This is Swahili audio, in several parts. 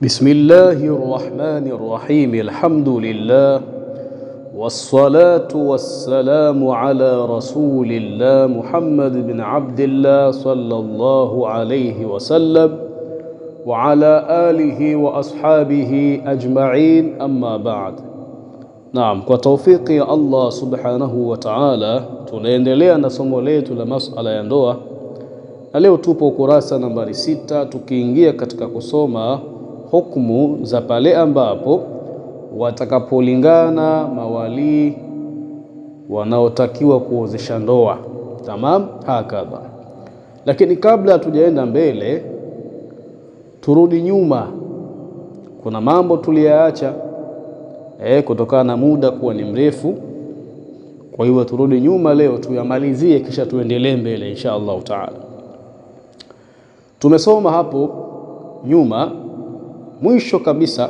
بسم الله الرحمن الرحيم الحمد لله والصلاة والسلام على رسول الله محمد بن عبد الله صلى الله عليه وسلم وعلى آله وأصحابه أجمعين أما بعد. Naam, kwa tawfiki ya Allah subhanahu wa ta'ala tunaendelea na somo letu la masala ya ndoa, na leo tupo ukurasa nambari 6 tukiingia katika kusoma hukumu za pale ambapo watakapolingana mawalii wanaotakiwa kuozesha ndoa. Tamam, hakadha. Lakini kabla hatujaenda mbele, turudi nyuma. Kuna mambo tuliyaacha kutokana na muda kuwa ni mrefu, kwa hiyo turudi nyuma leo tuyamalizie, kisha tuendelee mbele insha Allah taala. Tumesoma hapo nyuma mwisho kabisa,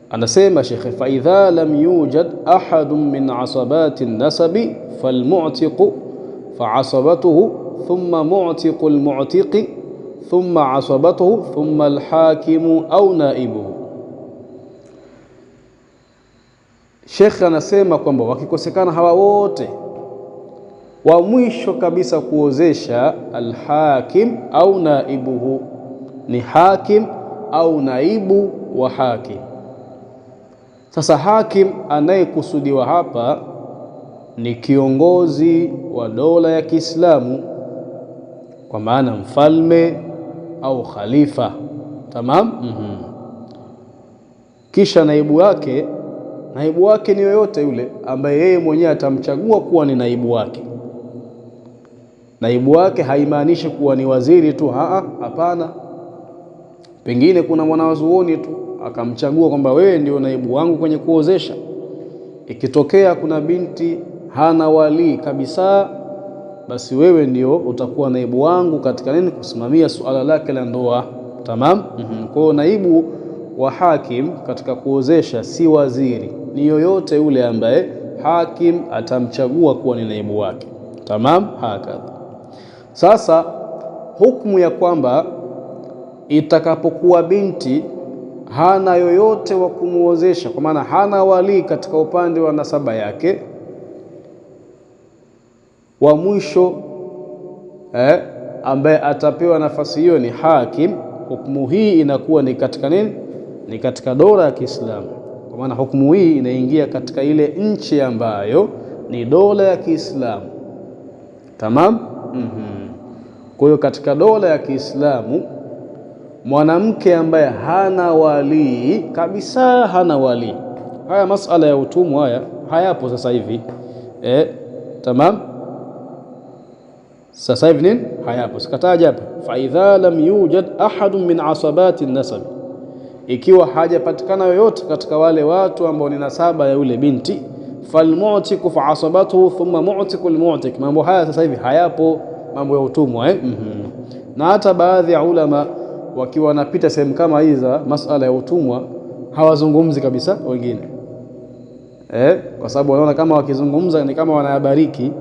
anasema Sheikh, fa idha lam yujad ahadun min asabati nasabi falmu'tiqu fa asabatuhu thumma mu'tiqu almu'tiqi thumma asabatuhu thumma alhakimu au naibuhu. Sheikh anasema kwamba wakikosekana hawa wote, wa mwisho kabisa kuozesha alhakim au naibuhu, ni hakim au naibu wa hakim. Sasa hakim anayekusudiwa hapa ni kiongozi wa dola ya Kiislamu, kwa maana mfalme au khalifa. Tamam. Kisha naibu wake ni yoyote yule ambaye yeye mwenyewe atamchagua kuwa ni naibu wake. Naibu wake haimaanishi kuwa ni waziri tu, hapana. Pengine kuna mwanazuoni tu akamchagua kwamba wewe ndio naibu wangu kwenye kuozesha. Ikitokea kuna binti hana wali kabisa, basi wewe ndio utakuwa naibu wangu katika nini? Kusimamia suala lake la ndoa. Tamam. Kwa hiyo naibu wa hakim katika kuozesha si waziri, ni yoyote yule ambaye hakim atamchagua kuwa ni naibu wake. Tamam, hakadha. Sasa hukumu ya kwamba itakapokuwa binti hana yoyote wa kumuozesha, kwa maana hana wali katika upande wa nasaba yake, wa mwisho ambaye atapewa nafasi hiyo ni hakim, hukumu hii inakuwa ni katika nini? Ni katika dola ya Kiislamu, kwa maana hukumu hii inaingia katika ile nchi ambayo ni dola ya Kiislamu. Tamam. Kwa hiyo katika dola ya Kiislamu, mwanamke ambaye hana wali kabisa, hana wali, haya masala ya utumwa haya hayapo sasa hivi. Tamam, sasa hivi nini? Hayapo. Sikataja hapa fa idha lam yujad ahadun min asabati nasab, ikiwa hajapatikana yoyote katika wale watu ambao ni nasaba ya yule binti, falmu'tiku fa asabatuhu thumma mu'tiku almu'tik. Mambo haya sasa hivi hayapo, mambo ya utumwa. Na hata baadhi ya ulama wakiwa wanapita sehemu kama hizi za masala ya utumwa hawazungumzi kabisa wengine, kwa sababu wanaona kama wakizungumza ni kama wanayabariki,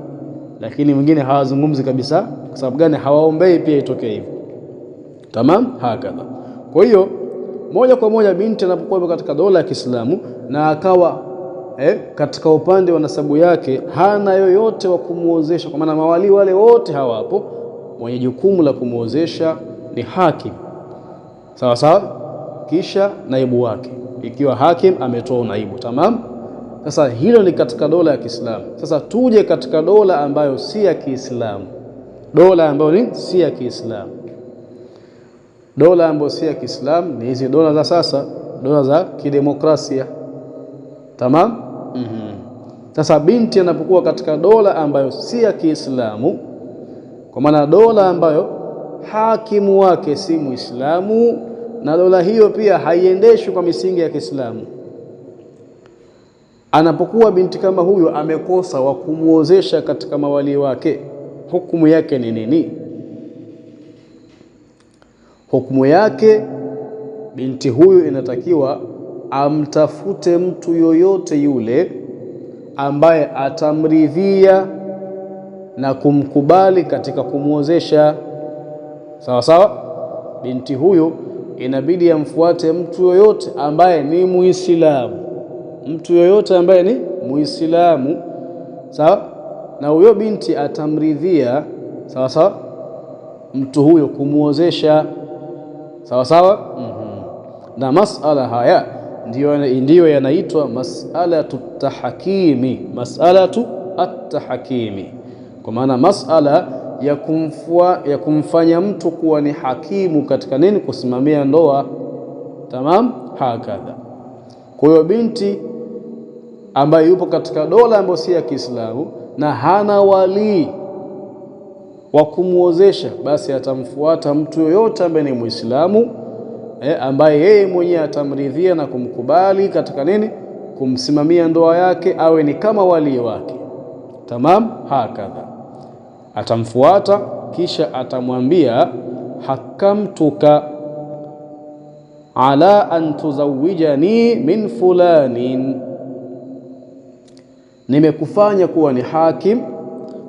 lakini wengine hawazungumzi kabisa. Kwa sababu gani? Hawaombei pia itokee hivyo. Tamam, hakadha. Kwa hiyo moja kwa moja binti anapokuwa katika dola ya Kiislamu na akawa katika upande wa nasabu yake hana yoyote wa kumuozesha, kwa maana mawali wale wote hawapo, mwenye jukumu la kumuozesha ni hakim. Sawa sawa, kisha naibu wake, ikiwa hakim ametoa naibu. Tamam. Sasa hilo ni katika dola ya Kiislamu. Sasa tuje katika dola ambayo si ya Kiislamu. Dola ambayo ni si ya Kiislamu, dola ambayo si ya Kiislamu ni hizi dola za sasa, dola za kidemokrasia. Tamam. Sasa binti anapokuwa katika dola ambayo si ya Kiislamu, kwa maana dola ambayo hakimu wake si Muislamu, na dola hiyo pia haiendeshwi kwa misingi ya Kiislamu, anapokuwa binti kama huyo amekosa wa kumuozesha katika mawali wake, hukumu yake ni nini? Hukumu yake, binti huyu inatakiwa amtafute mtu yoyote yule ambaye atamridhia na kumkubali katika kumuozesha. Sawa sawa, binti huyu inabidi amfuate mtu yoyote ambaye ni Muislamu, mtu yoyote ambaye ni Muislamu, sawa, na huyo binti atamridhia, sawa sawa, mtu huyo kumuozesha, sawa sawa. Na masala haya ndiyo yanaitwa mas'alatu tahakimi, mas'alatu at-tahakimi, kwa maana masala ya kumfanya mtu kuwa ni hakimu katika nini, kusimamia ndoa. Tamam, hakadha. Kwa hiyo binti ambaye yupo katika dola ambayo si ya Kiislamu na hana wali wa kumuozesha, basi atamfuata mtu yoyote ambaye ni Muislamu, ambaye yeye mwenyewe atamridhia na kumkubali katika nini, kumsimamia ndoa yake, awe ni kama wali wake. Tamam, hakadha. Atamfuata kisha atamwambia, hakamtuka ala an tuzawijani min fulanin, nimekufanya kuwa ni hakim,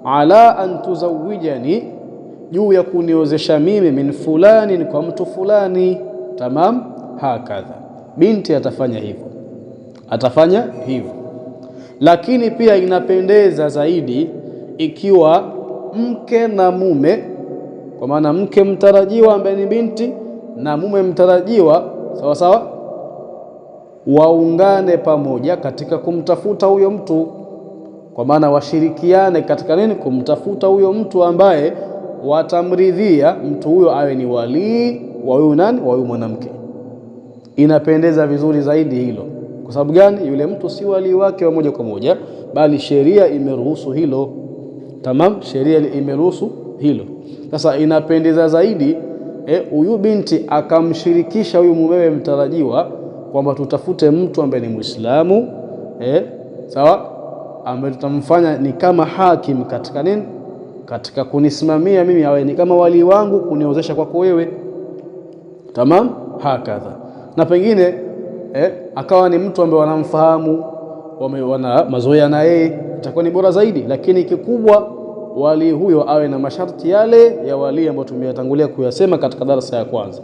ala an tuzawijani, juu ya kuniozesha mimi, min fulanin, kwa mtu fulani. Tamam, hakadha. Binti atafanya hivyo, atafanya hivyo. Lakini pia inapendeza zaidi ikiwa mke na mume, kwa maana mke mtarajiwa ambaye ni binti na mume mtarajiwa, sawa sawa, waungane pamoja katika kumtafuta huyo mtu, kwa maana washirikiane katika nini, kumtafuta huyo mtu ambaye watamridhia mtu huyo awe ni walii wa huyu nani, wa huyu mwanamke. Inapendeza vizuri zaidi hilo. Kwa sababu gani? Yule mtu si walii wake wa moja kwa moja, bali sheria imeruhusu hilo. Tamam, sheria imeruhusu hilo. Sasa inapendeza zaidi huyu binti akamshirikisha huyu mumewe mtarajiwa kwamba tutafute mtu ambaye ni Muislamu, sawa, ambaye tutamfanya ni kama hakim katika nini, katika kunisimamia mimi, awe ni kama wali wangu kuniozesha kwako wewe. Tamam, hakadha. Na pengine akawa ni mtu ambaye wanamfahamu, wana mazoea na yeye, itakuwa ni bora zaidi. Lakini kikubwa wali huyo awe na masharti yale ya wali ambayo tumeyatangulia kuyasema katika darasa ya kwanza.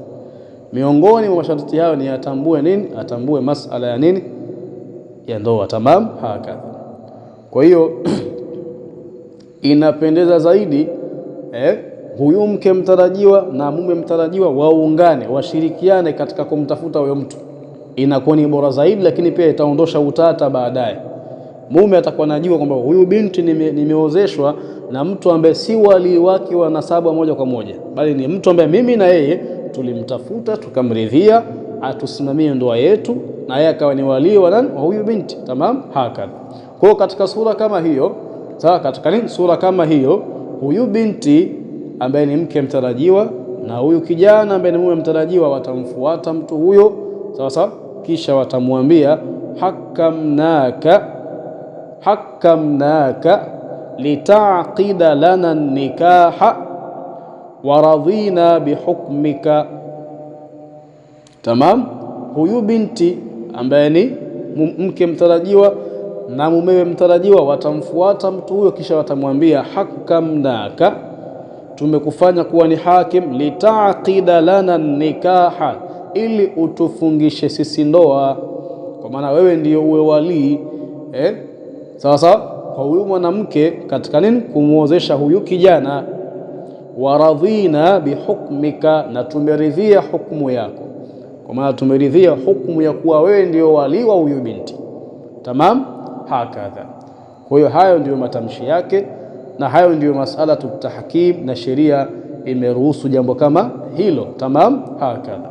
Miongoni mwa masharti hayo ni atambue nini, atambue masala ya nini, ya ndoa. Tamam, hakadha. Kwa hiyo inapendeza zaidi huyu mke mtarajiwa na mume mtarajiwa waungane, washirikiane katika kumtafuta huyo mtu, inakuwa ni bora zaidi. Lakini pia itaondosha utata baadaye. Mume atakuwa anajua kwamba huyu binti nimeozeshwa na mtu ambaye si wali wake wa nasaba moja kwa moja, bali ni mtu ambaye mimi na yeye tulimtafuta tukamridhia atusimamie ndoa yetu, na yeye akawa ni wali wa nani, wa huyu binti. Tamam, hakadha. Kwa hiyo katika sura kama hiyo, sawa, katika nini, sura kama hiyo, huyu binti ambaye ni mke mtarajiwa na huyu kijana ambaye ni mume mtarajiwa watamfuata mtu huyo, sawa sawa, kisha watamwambia hakamnaka litaqida lana nikaha wa radhina bihukmika. Tamam, huyu binti ambaye ni mke mtarajiwa na mumewe mtarajiwa watamfuata mtu huyo, kisha watamwambia hakamnaka, tumekufanya kuwa ni hakim, litaqida lana nikaha, ili utufungishe sisi ndoa, kwa maana wewe ndiyo uwe wali sawa sawa kwa huyu mwanamke katika nini, kumuozesha huyu kijana. Waradhina bihukmika, na tumeridhia hukumu yako, kwa maana tumeridhia hukumu ya kuwa wewe ndiyo wali wa huyu binti. Tamam, hakadha. Kwa hiyo hayo ndiyo matamshi yake na hayo ndiyo masala tahkim, na sheria imeruhusu jambo kama hilo. Tamam, hakadha.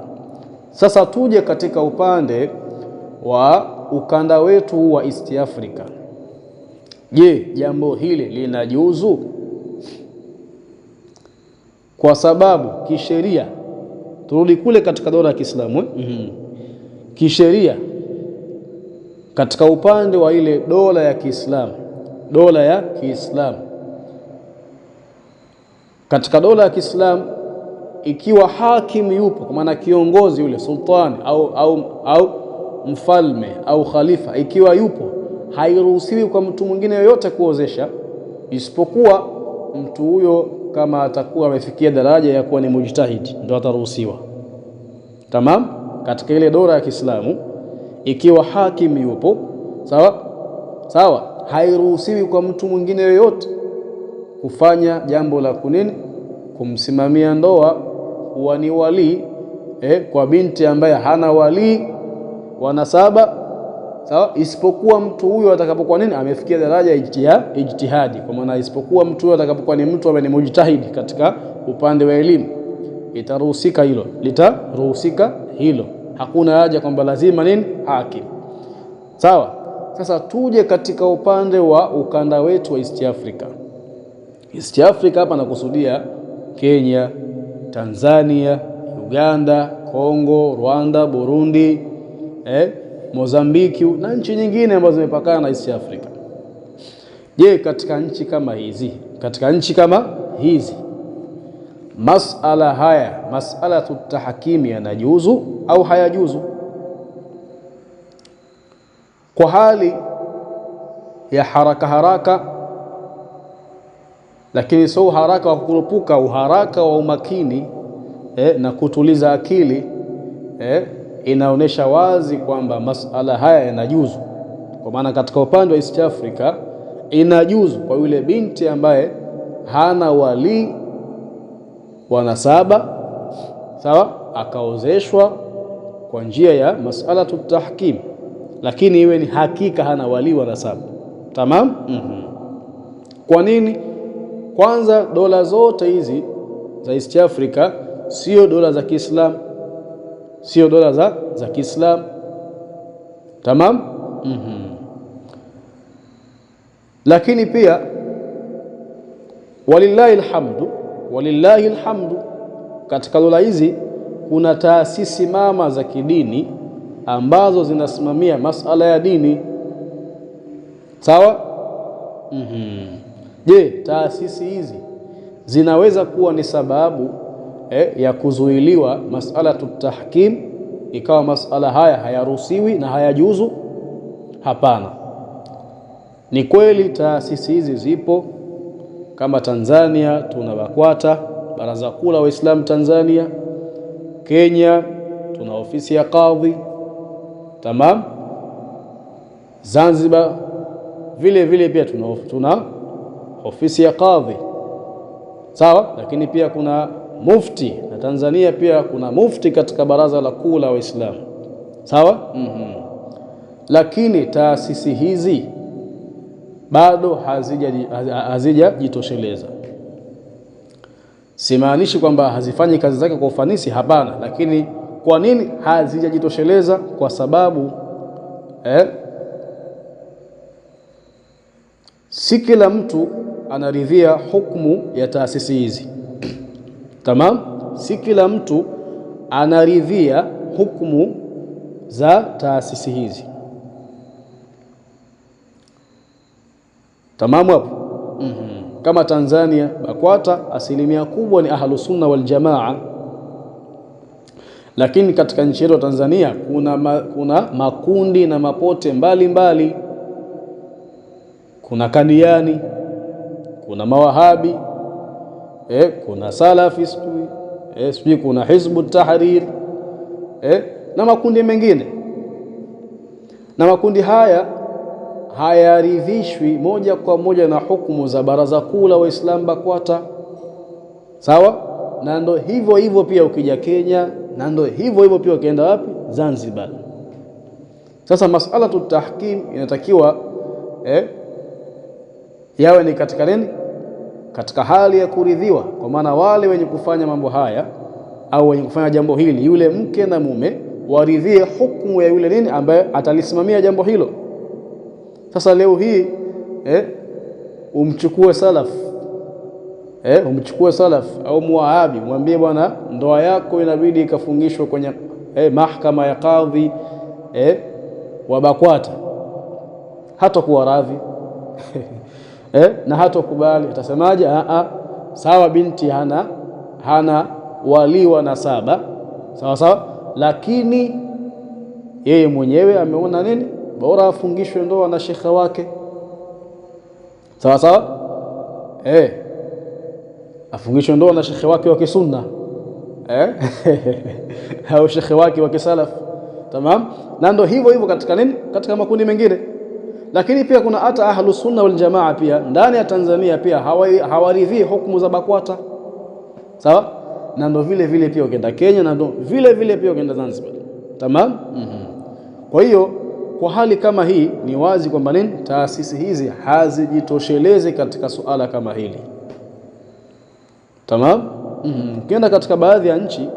Sasa tuje katika upande wa ukanda wetu wa East Africa. Je, jambo hili linajuzu? Kwa sababu kisheria, turudi kule katika dola ya Kiislamu, kisheria katika upande wa ile dola ya Kiislamu, katika dola ya Kiislamu, ikiwa hakim yupo, kwa maana kiongozi yule sultani au mfalme au khalifa, ikiwa yupo, hairuhusiwi kwa mtu mwingine yoyote kuozesha, isipokuwa mtu huyo kama atakuwa amefikia daraja ya kuwa ni mujtahid, ndio ataruhusiwa. Tamam, katika ile dola ya Kiislamu ikiwa hakim yupo, sawa, hairuhusiwi kwa mtu mwingine yoyote kufanya jambo la kumsimamia ndoa kuwa ni wali kwa binti ambaye hana wali wa nasaba, sawa, isipokuwa mtu huyo atakapokuwa amefikia daraja ya ijtihadi. Kwa maana isipokuwa mtu huyo atakapokuwa ni mtu ambaye ni mujtahidi katika upande wa elimu, litaruhusika hilo. Hakuna haja kwamba lazima hakim. Sawa. Sasa tuje katika upande wa ukanda wetu wa East Africa. East Africa hapa nakusudia Kenya, Tanzania, Uganda, Kongo, Rwanda, Burundi, Mozambiki na nchi nyingine ambazo zimepakana na East Africa. Je, katika nchi kama hizi masala haya, mas'alatu tahkimi, yanajuzu au hayajuzu? Kwa hali ya haraka, lakini sio haraka wa kukurupuka, uharaka wa umakini na kutuliza akili, inaonesha wazi kwamba masala haya yanajuzu. Kwa maana katika upande wa East Africa inajuzu kwa yule binti ambaye hana wali wa nasaba, sawa, akaozeshwa kwa njia ya mas'alatu tahkim, lakini iwe ni hakika hana wali wa nasaba. Tamam? Kwa nini? Kwanza, dola zote hizi za East Africa sio dola za Kiislamu, Tamam? Lakini pia walillahi alhamdu, katika dola hizi kuna taasisi mama za kidini ambazo zinasimamia masala ya dini. Sawa? Je, taasisi hizi zinaweza kuwa ni sababu ya kuzuiliwa mas'alatu tahkim, ikawa masala haya hayaruhusiwi na hayajuzu? Hapana. Ni kweli taasisi hizi zipo. Kama Tanzania tuna BAKWATA, Baraza Kuu la Waislamu Tanzania. Kenya tuna ofisi ya kadhi. Tamam. Zanzibar vile pia tuna ofisi ya kadhi, sawa, lakini pia kuna mufti, na Tanzania pia kuna mufti katika Baraza la Kuu la Waislamu, sawa. Lakini taasisi hizi bado hazijajitosheleza. Simaanishi kwamba hazifanyi kazi zake kwa ufanisi, hapana. Lakini kwa nini hazijajitosheleza? Kwa sababu si kila mtu anaridhia hukumu ya taasisi hizi. Tamam? Si kila mtu anaridhia hukumu za taasisi hizi. Tamamu hapo? Kama Tanzania, BAKWATA asilimia kubwa ni Ahlus Sunna wal Jamaa, lakini katika nchi yetu Tanzania kuna makundi na mapote mbalimbali. Kuna Kadiani, kuna Mawahabi, kuna Salafi, sijui kuna Hizbu Tahrir, na makundi mengine. Na makundi haya hayaridhishwi moja kwa moja na hukumu za Baraza Kuu la Waislamu BAKWATA, sawa. Na ndo hivyo pia ukija Kenya, na ndo hivyo pia ukienda wapi, Zanzibar. Sasa mas'alatu tahkim inatakiwa yawe ni katika hali ya kuridhiwa, kwa maana wale wenye kufanya mambo haya au wenye kufanya jambo hili, yule mke na mume, waridhie hukumu ya yule ambaye atalisimamia jambo hilo. Sasa leo hii umchukue salaf au muwahabi, mwambie bwana, ndoa yako inabidi ikafungishwe kwenye mahakama ya kadhi wa BAKWATA, hatakuwa radhi na hatakubali. Atasemaje? Sawa, binti hana wali wa nasaba, sawa, lakini yeye mwenyewe ameona bora afungishwe ndoa na shekha wake, sawa, afungishwe ndoa na shekhe wake wa kisunna, au shekhe wake wa kisalaf. Tamam, na ndio hivyo hivyo katika nini, katika makundi mengine. Lakini pia kuna hata ahlus sunna wal jamaa pia ndani ya Tanzania pia hawaridhii hukumu za BAKWATA. Sawa, na ndio vile vile pia ukienda Kenya, na ndio vile vile pia ukienda Zanzibar. Tamam. Kwa hiyo kwa hali kama hii ni wazi kwamba nini, taasisi hizi hazijitoshelezi katika suala kama hili. Tamam. Ukienda katika baadhi ya nchi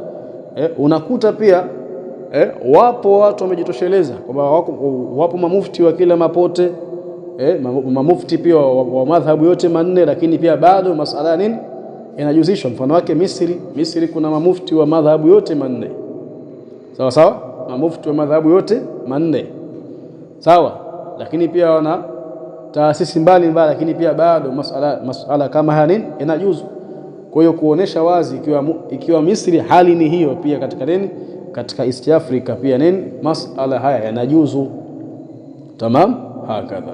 unakuta pia wapo watu wamejitosheleza kwamba wapo mamufti wa kila mapote, mamufti pia wa madhhabu yote manne, lakini pia bado masala ya nini yanajuzishwa. Mfano wake Misri kuna mamufti wa madhhabu yote manne. Sawa sawa, mamufti wa madhhabu yote manne. Sawa, lakini pia wana taasisi mbalimbali, lakini pia bado masala kama haya nini yanajuzu. Kwa hiyo kuonesha wazi ikiwa Misri hali ni hiyo, pia katika nini, katika East Africa pia nini masala haya yanajuzu. Tamam, hakadha.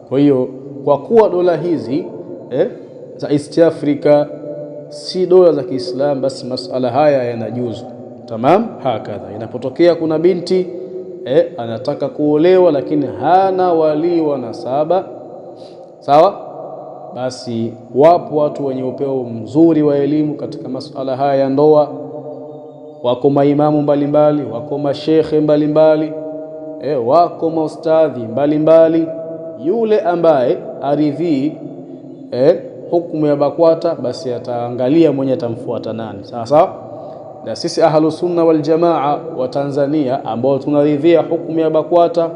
Kwa hiyo kwa kuwa dola hizi za East Africa si dola za Kiislamu, basi masala haya yanajuzu. Tamam, hakadha. Inapotokea kuna binti anataka kuolewa lakini hana wali wa nasaba, sawa, basi wapo watu wenye upeo mzuri wa elimu katika masuala haya ya ndoa. Wako maimamu mbalimbali, wako mashekhe mbalimbali, wako maustadhi mbalimbali. Yule ambaye aridhii hukumu ya BAKWATA, basi ataangalia mwenye atamfuata nani. Sawa sawa. Na sisi ahlus sunna wal jamaa wa Tanzania ambao tunaridhia hukumu ya BAKWATA,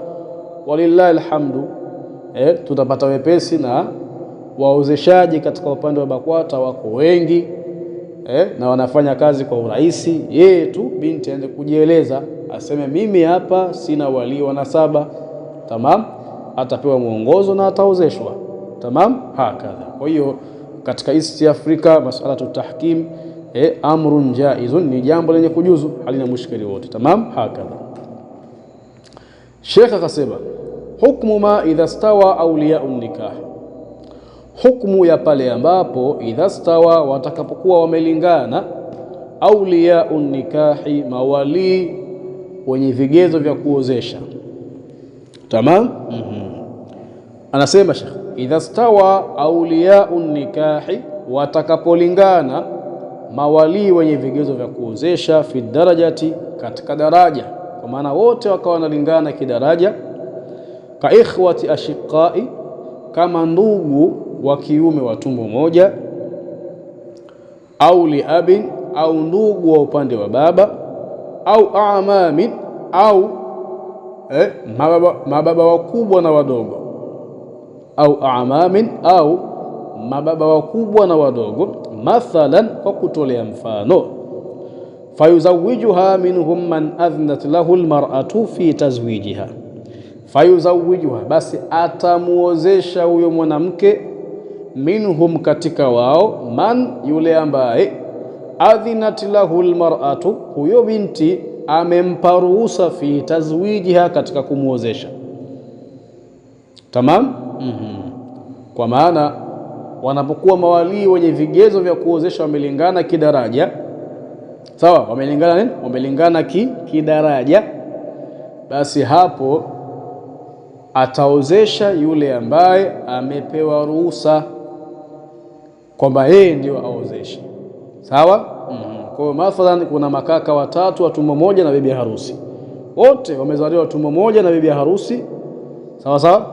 walillahi alhamdu, tutapata wepesi, na waozeshaji katika upande wa BAKWATA wako wengi, na wanafanya kazi kwa urahisi. Yeye tu binti aende kujieleza, aseme mimi hapa sina wali wa nasaba. Tamam, atapewa mwongozo na ataozeshwa. Tamam, hakadha. Kwa hiyo katika East Africa mas'alatu tahkim amrun jaizun, ni jambo lenye kujuzu, halina mushkili wote. Tamam, hakadha. Sheikh akasema hukmu ma idha stawa awliya'un nikah, hukmu ya pale ambapo idha stawa, watakapokuwa wamelingana, awliya'un nikahi, mawali wenye vigezo vya kuozesha. Tamam. Anasema Sheikh, idha stawa awliya'un nikahi, watakapolingana mawali wenye vigezo vya kuozesha, fi darajati, katika daraja, kwa maana wote wakawa wanalingana kidaraja, ka ikhwati ashiqai, kama ndugu wa kiume wa tumbo moja, au li abin, au ndugu wa upande wa baba, au amamin, au mababa wakubwa na wadogo, au amamin, au mababa wakubwa na wadogo. Mathalan, kwa kutolea mfano, fayuzawijuha minhum man adhnat lahu almar'atu fi tazwijiha, fayuzawijuha, basi atamuozesha huyo mwanamke, minhum, katika wao, man, yule ambaye, adhinat lahu almar'atu, huyo binti amempa ruhusa, fi tazwijiha, katika kumuozesha. Tamam. Kwa maana wanapokuwa mawali wenye vigezo vya kuozesha wamelingana kidaraja, sawa, wamelingana nini, wamelingana kidaraja, basi hapo ataozesha yule ambaye amepewa ruhusa kwamba yeye ndio aozeshe. Sawa. Kwa hiyo mathalan kuna makaka watatu wa tumbo moja na bibi harusi, wote wamezaliwa tumbo moja na bibi harusi. Sawa sawa.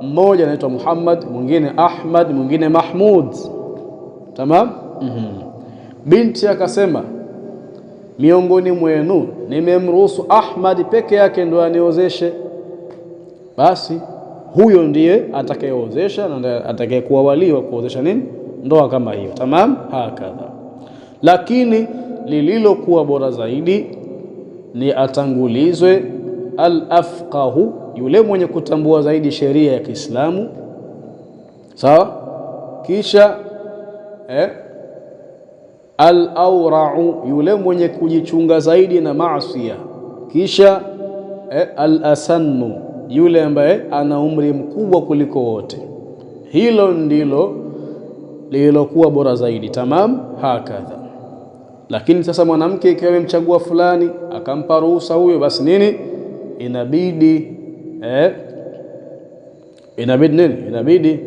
Mmoja anaitwa Muhammad, mwingine Ahmad, mwingine Mahmud. Tamam. Binti akasema, miongoni mwenu nimemruhusu Ahmad peke yake ndo aniozeshe, basi huyo ndiye atakayeozesha na atakayekuwa wali wa kuozesha nini, ndoa kama hiyo. Tamam, hakadha. Lakini lililokuwa bora zaidi ni atangulizwe al-afqahu, yule mwenye kutambua zaidi sheria ya Kiislamu. Sawa. Kisha al-awra'u, yule mwenye kujichunga zaidi na maasi. Kisha al-asannu, yule ambaye ana umri mkubwa kuliko wote. Hilo ndilo lililokuwa bora zaidi. Tamam, hakadha. Lakini sasa mwanamke ikiwa amemchagua fulani akampa ruhusa huyo, basi nini, inabidi inabidi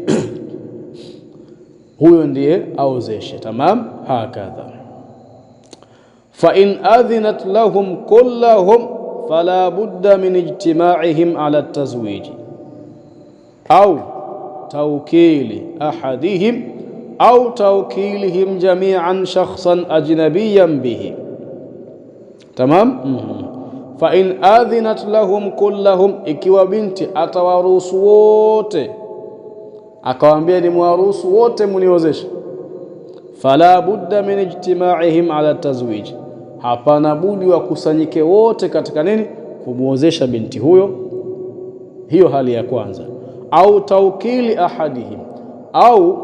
huyo ndiye aozeshe. Tamam, hakadha. Fa in adhinat lahum kullahum fala budda min ijtima'ihim ala at-tazwij au tawkili ahadihim au tawkilihim jami'an shakhsan ajnabiyan bihi. Tamam. Fa in adhinat lahum kullahum, ikiwa binti atawaruhusu wote, akawaambia ni mwaruhusu wote mniozeshe, fala budda min ijtima'ihim ala tazwij, hapana budi wakusanyike wote katika nini, kumuozesha binti huyo. Hiyo hali ya kwanza. Au tawkili ahadihim, au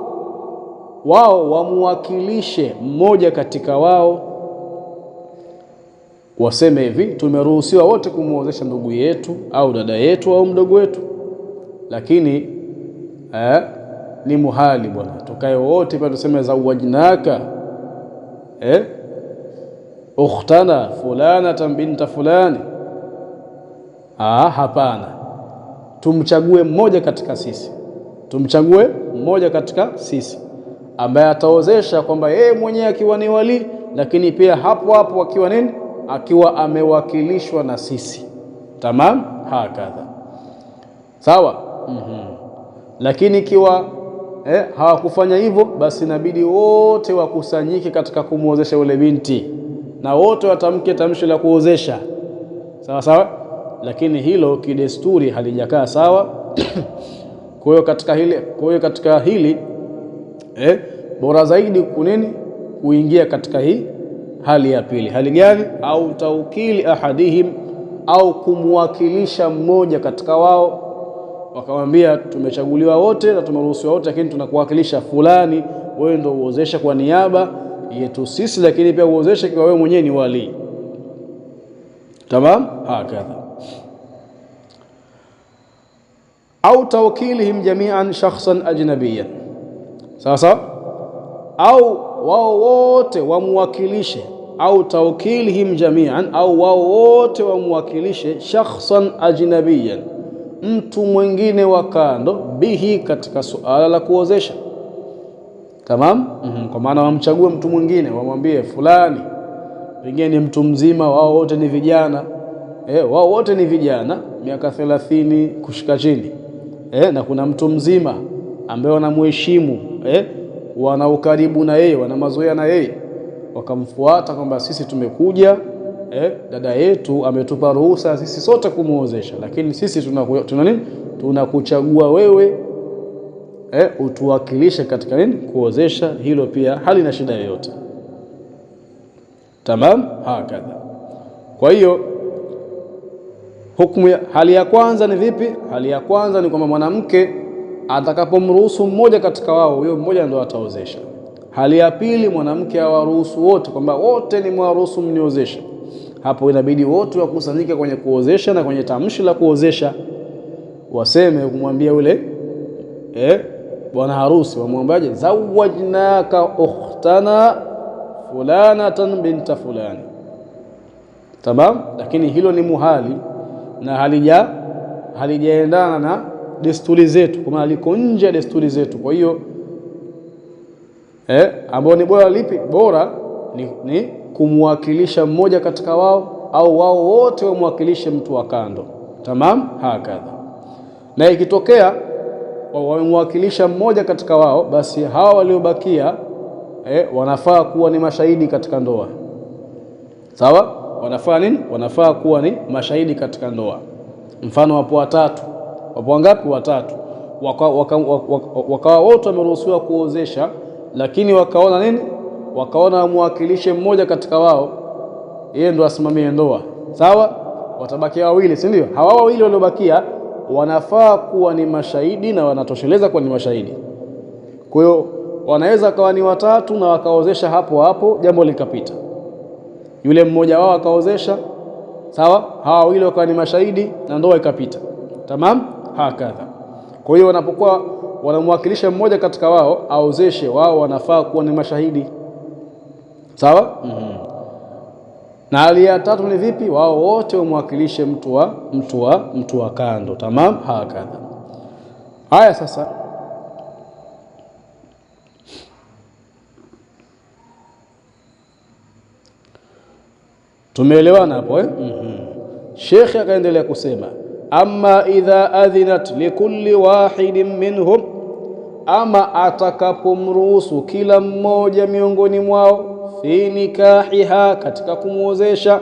wao wamuwakilishe mmoja katika wao, waseme hivi, tumeruhusiwa wote kumuozesha ndugu yetu au dada yetu au mdogo wetu, lakini ni muhali bwana, tukae wote pale tuseme zawajnaka ukhtana fulanatan binta fulani. Hapana, tumchague mmoja katika sisi, ambaye ataozesha kwamba yeye mwenyewe akiwa ni wali, lakini pia hapo hapo akiwa nini, akiwa amewakilishwa na sisi. Tamam, hakadha. Sawa. Lakini ikiwa hawakufanya hivyo, basi inabidi wote wakusanyike katika kumuozesha yule binti, na wote watamke tamshi la kuozesha. Sawa sawa. Lakini hilo kidesturi halijakaa sawa. Kwa hiyo katika hili bora zaidi kunini, kuingia katika hii hali ya pili. Hali gani? Au tawkili ahadihim, au kumwakilisha mmoja katika wao, wakamwambia tumechaguliwa wote na tumeruhusiwa wote, lakini tunakuwakilisha fulani, wewe ndio uozeshe kwa niaba yetu sisi, lakini pia uozeshe kwa wewe mwenyewe ni wali. Tamam, hakadha. Au tawkilihim jami'an shakhsan ajnabiyan. Sasa au wao wote wamuwakilishe, au tawkilihim jami'an, au wao wote wamuwakilishe shakhsan ajnabiyan, mtu mwingine wa kando, bihi, katika suala la kuozesha. Tamam. Kwa maana wamchague mtu mwingine, wamwambie fulani, pengine ni mtu mzima, wao wote ni vijana, wao wote ni vijana miaka 30 kushika chini, na kuna mtu mzima ambaye wanamheshimu, wana ukaribu na yeye, wana mazoea na yeye, wakamfuata kwamba sisi tumekuja, dada yetu ametupa ruhusa sisi sote kumuozesha, lakini sisi tuna nini, tunakuchagua wewe utuwakilishe katika nini, kuozesha. Hilo pia halina shida yoyote. Tamam, hakadha. Kwa hiyo hukumu hali ya kwanza ni vipi? Hali ya kwanza ni kwamba mwanamke atakapomruhusu mmoja katika wao, huyo mmoja ndio ataozesha. Hali ya pili, mwanamke awaruhusu wote, kwamba wote ni mwaruhusu mniozesha. Hapo inabidi wote wakusanyike kwenye kuozesha, na kwenye tamshi la kuozesha waseme, kumwambia yule bwana harusi, wamwambiaje, zawajnaka ukhtana fulanatan binta fulani. Tamam. Lakini hilo ni muhali na halijaendana na desturi zetu, kwa maana liko nje ya desturi zetu. Kwa hiyo ambao ni bora lipi? Bora ni kumwakilisha mmoja katika wao, au wao wote wamwakilishe mtu wa kando. Tamam, hakadha. Na ikitokea wamwakilisha mmoja katika wao, basi hawa waliobakia wanafaa kuwa ni mashahidi katika ndoa. Sawa? Wanafaa nini? Wanafaa kuwa ni mashahidi katika ndoa. Mfano, wapo watatu. Wapo wangapi? Watatu. Wakawa wote wameruhusiwa kuozesha, lakini wakaona nini? Wakaona wamwakilishe mmoja katika wao, yeye ndo asimamie ndoa. Sawa? Watabakia wawili, si ndio? Hawa wawili waliobakia wanafaa kuwa ni mashahidi na wanatosheleza kuwa ni mashahidi. Kwa hiyo wanaweza kawa ni watatu na wakaozesha hapo hapo, jambo likapita. Yule mmoja wao akaozesha, sawa, hawa wawili wakawa ni mashahidi na ndoa ikapita. Tamam, hakadha. Kwa hiyo wanapokuwa wanamwakilisha mmoja katika wao aozeshe, wao wanafaa kuwa ni mashahidi. Sawa? Na hali ya tatu ni vipi? Wao wote wamwakilishe mtu wa kando. Tamam, hakadha. Haya, sasa tumeelewana hapo Sheikh akaendelea kusema, amma idha adhinat likulli wahidin minhum, ama atakapomruhusu kila mmoja miongoni mwao, fi nikahiha, katika kumuozesha,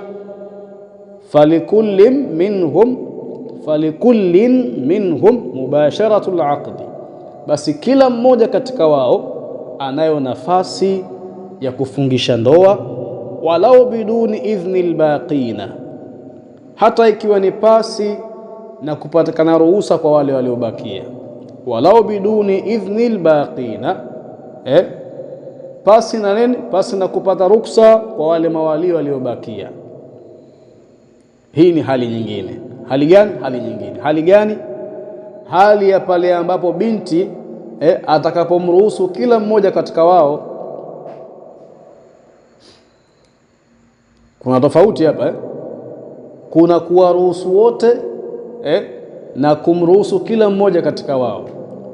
falikullin minhum mubasharatul aqdi, basi kila mmoja katika wao anayo nafasi ya kufungisha ndoa, walau biduni idhni albaqina, hata ikiwa ni pasi na kupatikana ruhusa kwa wale waliobakia. Walau biduni idhni albaqina, pasi na nini? Pasi na kupata ruksa kwa wale mawali waliobakia. Hii ni hali nyingine. Hali gani? Hali nyingine. Hali gani? Hali ya pale ambapo binti atakapomruhusu kila mmoja katika wao. Kuna tofauti hapa kuna kuwaruhusu wote na kumruhusu kila mmoja katika wao.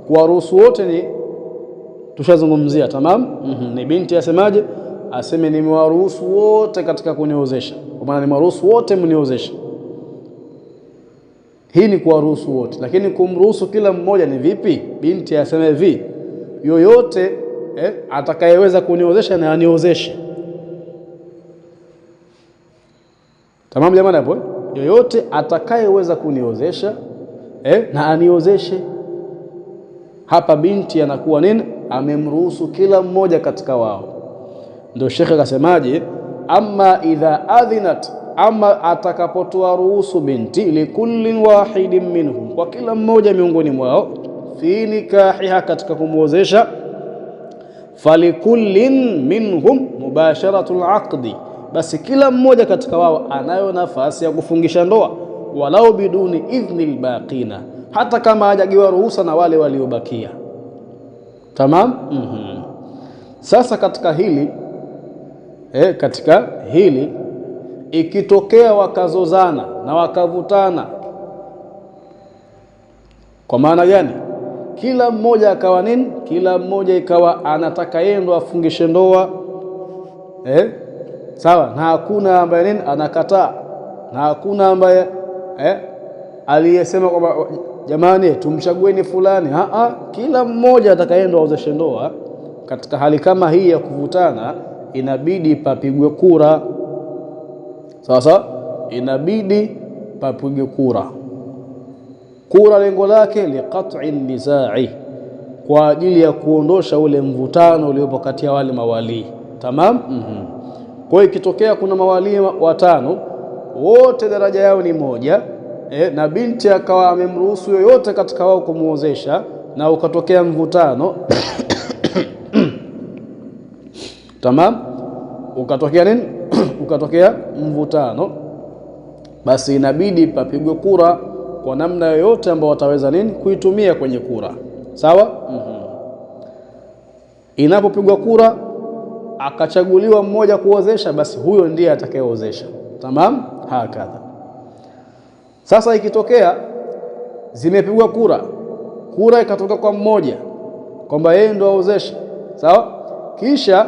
Kuwaruhusu wote ni tushazungumzia, tamam. Ni binti asemaje? Aseme nimewaruhusu wote katika kuniozesha, kwa maana nimewaruhusu wote mniozeshe. Hii ni kuwaruhusu wote. Lakini kumruhusu kila mmoja ni vipi? Binti aseme hivi, yoyote atakayeweza kuniozesha na aniozeshe. Tamam jamani hapo? Yoyote atakayeweza kuniozesha na aniozeshe. Hapa binti anakuwa nini? Amemruhusu kila mmoja katika wao. Ndio Sheikh akasemaje, amma idha adhinat, ama atakapotoa ruhusu binti, likullin wahidin minhum, kwa kila mmoja miongoni mwao, fi nikahiha, katika kumuozesha, falikullin minhum mubasharatul aqdi, basi kila mmoja katika wao anayo nafasi ya kufungisha ndoa, walau biduni idhni albaqina, hata kama hajagiwa ruhusa na wale waliobakia. Tamam. Sasa katika hili ikitokea wakazozana na wakavutana, kwa maana gani? Kila mmoja akawa nini? Kila mmoja ikawa anataka yeye ndo afungishe ndoa, sawa, na hakuna ambaye nini anakataa, na hakuna ambaye aliyesema kwamba jamani tumchagueni fulani. Kila mmoja atakayeenda aozeshe ndoa. Katika hali kama hii ya kuvutana, inabidi papigwe kura. Sasa inabidi papigwe kura. Kura lengo lake liqat'i nizai, kwa ajili ya kuondosha ule mvutano uliopo kati ya wale mawali. Tamam. Kwa hiyo ikitokea kuna mawali watano, wote daraja yao ni moja, na binti akawa amemruhusu yoyote katika wao kumuozesha, na ukatokea mvutano tamam, ukatokea nini? Ukatokea mvutano, basi inabidi papigwe kura kwa namna yoyote ambao wataweza nini kuitumia kwenye kura. Sawa. Inapopigwa kura akachaguliwa mmoja kuozesha, basi huyo ndiye atakayeozesha. Tamam, hakadha. Sasa ikitokea zimepigwa kura ikatoka kwa mmoja kwamba yeye ndo aozesha, sawa, kisha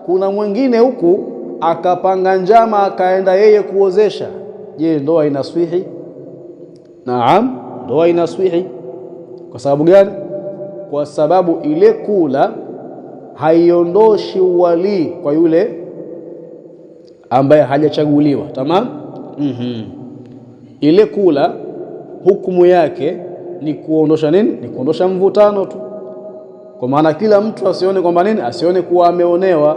kuna mwingine huku akapanga njama akaenda yeye kuozesha, je, ndoa inaswihi? Naam, ndoa inaswihi. Kwa sababu gani? Kwa sababu ile kula haiondoshi uwali kwa yule ambaye hajachaguliwa. Tamam. Ile kula hukumu yake ni kuondosha nini? Ni kuondosha mvutano tu. Kwa maana kila mtu asione kwamba nini, asione kuwa ameonewa,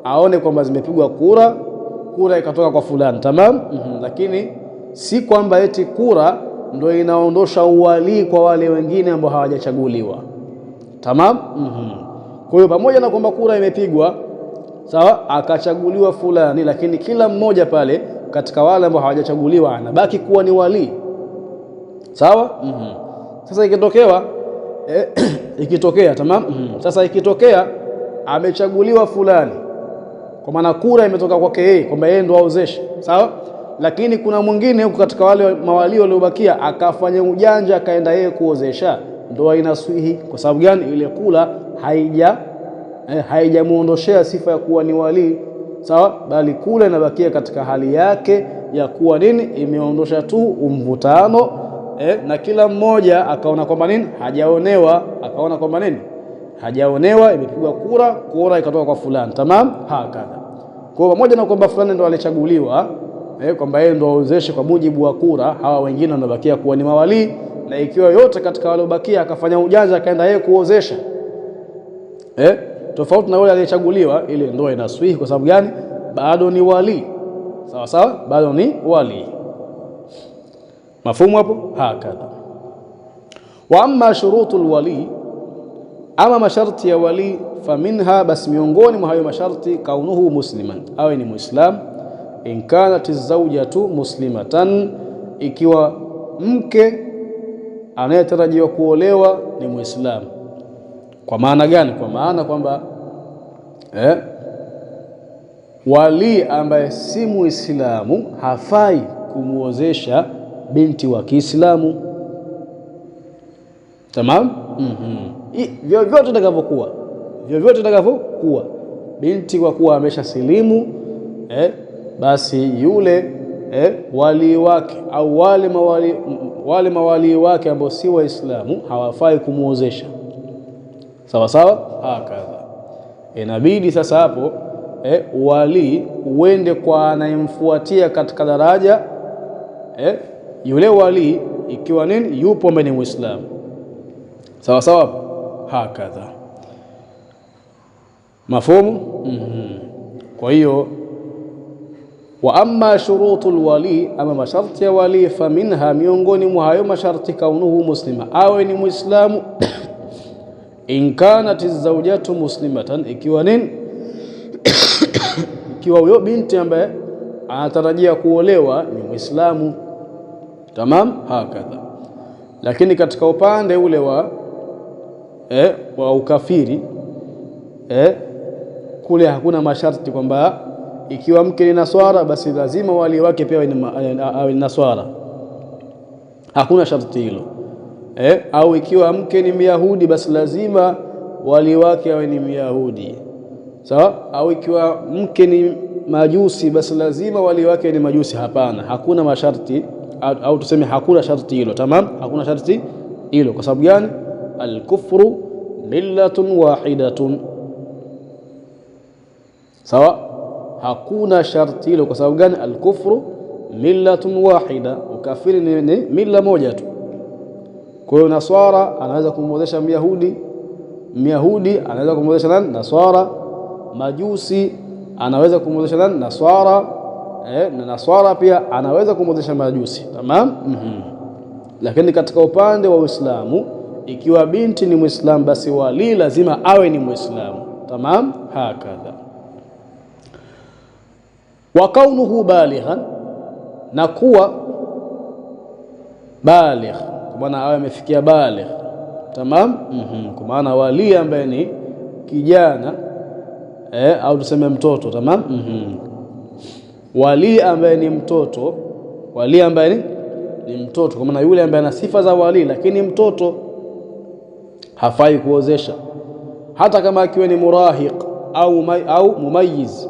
aone kwamba zimepigwa kura ikatoka kwa fulani. Tamam. Lakini si kwamba eti kura ndio inaondosha uwali kwa wale wengine ambao hawajachaguliwa. Tamam. Kwa hiyo pamoja na kwamba kura imepigwa, sawa, akachaguliwa fulani, lakini kila mmoja pale katika wale ambao hawajachaguliwa anabaki kuwa ni wali. Sawa. Sasa ikitokea tamam. Sasa ikitokea amechaguliwa fulani, kwa maana kura imetoka kwake yeye kwamba yeye ndo aozeshe, sawa. Lakini kuna mwingine huko katika wale mawali waliobakia akafanya ujanja akaenda yeye kuozesha, ndoa inaswihi. Kwa sababu gani? Ile kula haijamuondoshea sifa ya kuwa ni wali, sawa, bali kula inabakia katika hali yake ya kuwa nini, imeondosha tu umvutano, na kila mmoja akaona kwamba nini, hajaonewa, akaona kwamba nini, hajaonewa, imepigwa kura ikatoka kwa fulani, tamam, hakadha. Kwa pamoja na kwamba fulani ndo alichaguliwa, kwamba yeye ndo aozeshe kwa mujibu wa kura, hawa wengine wanabakia kuwa ni mawali. Na ikiwa yote katika waliobakia akafanya ujanja akaenda yeye kuozesha, tofauti na yule aliyechaguliwa, ile ndoa inaswihi. Kwa sababu gani? Bado ni wali, sawa sawa, bado ni wali. Mafumu hapo? Hakadha. Wa amma shurutul wali, ama masharti ya wali, faminha, basi miongoni mwa hayo masharti, kaunuhu musliman, awe ni muislam. In kanat zawjatu muslimatan, ikiwa mke anayetarajiwa kuolewa ni muislamu. Kwa maana gani? Kwa maana kwamba wali ambaye si muislamu hafai kumuozesha binti wa Kiislamu, tamam. Vyovyote itakavyokuwa binti, kwa kuwa amesha silimu, basi yule wali wake au wale mawali wake ambao si Waislamu hawafai kumuozesha, sawa sawa. Hakadha, inabidi sasa hapo wali uende kwa anayemfuatia katika daraja, yule wali ikiwa nini, yupo mbele ni Muislamu, sawa sawa. Hakadha, mafumu. Kwa hiyo wa amma shurutul wali, ama masharti ya wali, faminha, miongoni mwa hayo masharti, kaunuhu muslima, awe ni Muislamu. In kanat zawjatu muslimatan, ikiwa nini, ikiwa huyo binti ambaye anatarajia kuolewa ni Muislamu, tamam. Hakadha. Lakini katika upande ule wa ukafiri, kule hakuna masharti kwamba ikiwa mke ni Naswara basi lazima wali wake pia awe ni Naswara, hakuna sharti hilo. Au ikiwa mke ni Myahudi basi lazima wali wake awe ni Myahudi, sawa. Au ikiwa mke ni Majusi basi lazima wali wake ni Majusi. Hapana, hakuna masharti, au tuseme hakuna sharti hilo, tamam, hakuna sharti hilo. Kwa sababu gani? Al-kufru millatun wahidatun, sawa. Hakuna sharti hilo. Kwa sababu gani? Al-kufru millatun wahida, ukafiri ni mila moja tu. Kwa hiyo Naswara anaweza kumwozesha Myahudi, Myahudi anaweza kumwozesha nani? Naswara. Majusi anaweza kumwozesha nani? Naswara. Na Naswara pia anaweza kumwozesha Majusi, tamam. Lakini katika upande wa Uislamu, ikiwa binti ni Muislamu basi wali lazima awe ni Muislamu, tamam. Hakadha. Wa kaunuhu balighan, na kuwa baligh, kwa maana awe amefikia baligh, tamam. Kwa maana wali ambaye ni kijana, au tuseme mtoto, tamam. Wali ambaye ni mtoto, wali ambaye ni mtoto, kwa maana yule ambaye ana sifa za wali lakini mtoto, hafai kuozesha, hata kama akiwa ni murahiq au mumayyiz,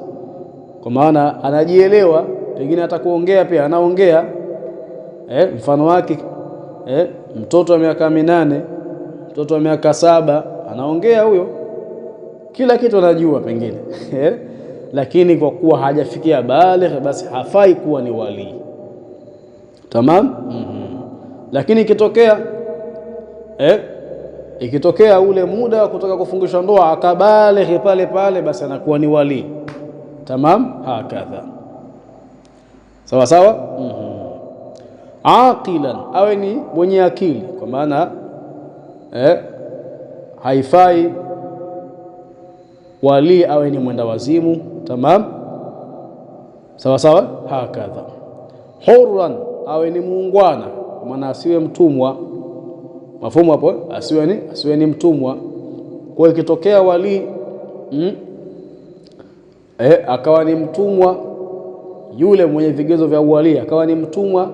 kwa maana anajielewa, pengine hata kuongea pia anaongea. Mfano wake mtoto wa miaka 8, mtoto wa miaka 7 anaongea, huyo kila kitu anajua pengine lakini kwa kuwa hajafikia baligh basi hafai kuwa ni wali, tamam. Lakini ikitokea ule muda wa kutoka kufungisha ndoa akabaligh pale pale, basi anakuwa ni wali, tamam. Hakadha, sawa sawa. Aqilan, awe ni mwenye akili, kwa maana haifai wali awe ni mwenda wazimu, tamam, sawa sawa. Hakadha. Hurran, awe ni muungwana, kwa maana asiwe mtumwa, mafumu hapo, asiwe ni mtumwa. Kwa ikitokea wali akawa ni mtumwa, yule mwenye vigezo vya uwali akawa ni mtumwa,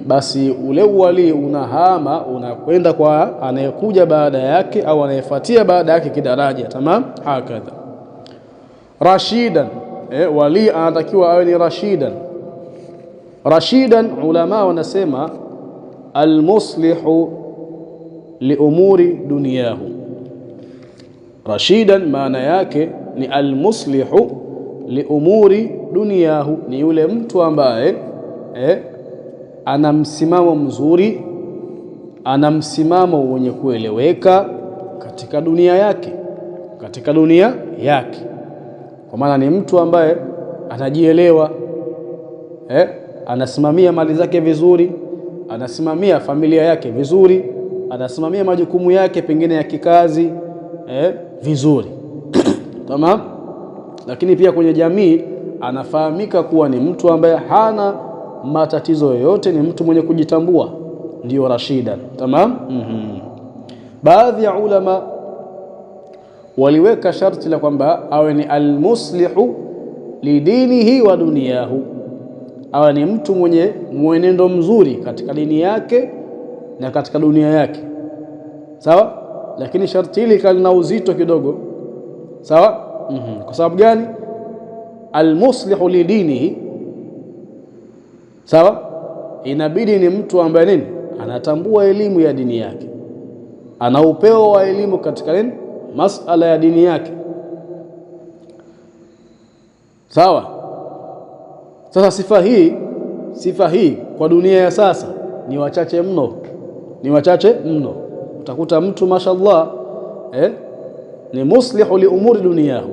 basi ule uwali unahama unakwenda kwa anayekuja baada yake au anayefuatia baada yake kidaraja. Tamam, hakadha. Rashidan, wali anatakiwa awe ni rashidan. Rashidan ulama wanasema almuslihu liumuri dunyahu. Rashidan maana yake ni almuslihu liumuri dunyahu, ni yule mtu ambaye ana msimamo mzuri, ana msimamo wenye kueleweka katika dunia yake, katika dunia yake. Kwa maana ni mtu ambaye anajielewa, anasimamia mali zake vizuri, anasimamia familia yake vizuri, anasimamia majukumu yake pengine ya kikazi vizuri. Tamam. Lakini pia kwenye jamii anafahamika kuwa ni mtu ambaye hana matatizo yoyote, ni mtu mwenye kujitambua, ndio rashidan. Tamam. Baadhi ya ulama waliweka sharti la kwamba awe ni almuslihu lidinihi wa duniyahu, awe ni mtu mwenye mwenendo mzuri katika dini yake na katika dunia yake. Sawa, lakini sharti hili kalina uzito kidogo. Sawa. Kwa sababu gani? Almuslihu lidinihi, sawa, inabidi ni mtu ambaye nini, anatambua elimu ya dini yake, ana upeo wa elimu katika nini, masala ya dini yake. Sawa. Sasa sifa hii kwa dunia ya sasa ni wachache mno, ni wachache mno. Utakuta mtu mashallah ni muslihu li umuri duniyahu,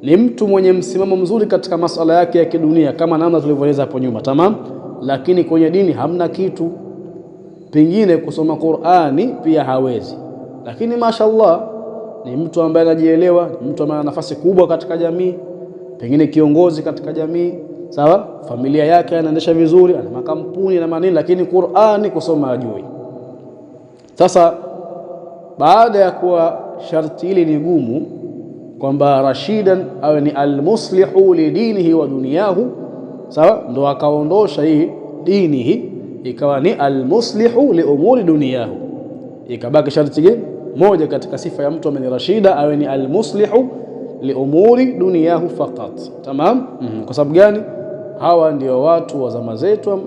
ni mtu mwenye msimamo mzuri katika masala yake ya kidunia kama namna tulivyoeleza hapo nyuma. Tamam. Lakini kwenye dini hamna kitu, pengine kusoma Qur'ani pia hawezi, lakini mashallah ni mtu ambaye anajielewa, ni mtu ambaye ana nafasi kubwa katika jamii, pengine kiongozi katika jamii. Sawa, familia yake anaendesha vizuri, ana makampuni na manini, lakini Qur'ani kusoma hajui. Sasa baada ya kuwa sharti hili ni gumu kwamba rashidan awe ni almuslihu lidinihi wa duniyahu, sawa, ndo akaondosha hii dinihi ikawa ni almuslihu liumuri duniyahu, ikabaki sharti moja katika sifa ya mtu ambaye ni rashida, awe ni almuslihu liumuri duniyahu faqat. Tamam. Kwa sababu gani? Hawa ndio watu wa zama zetu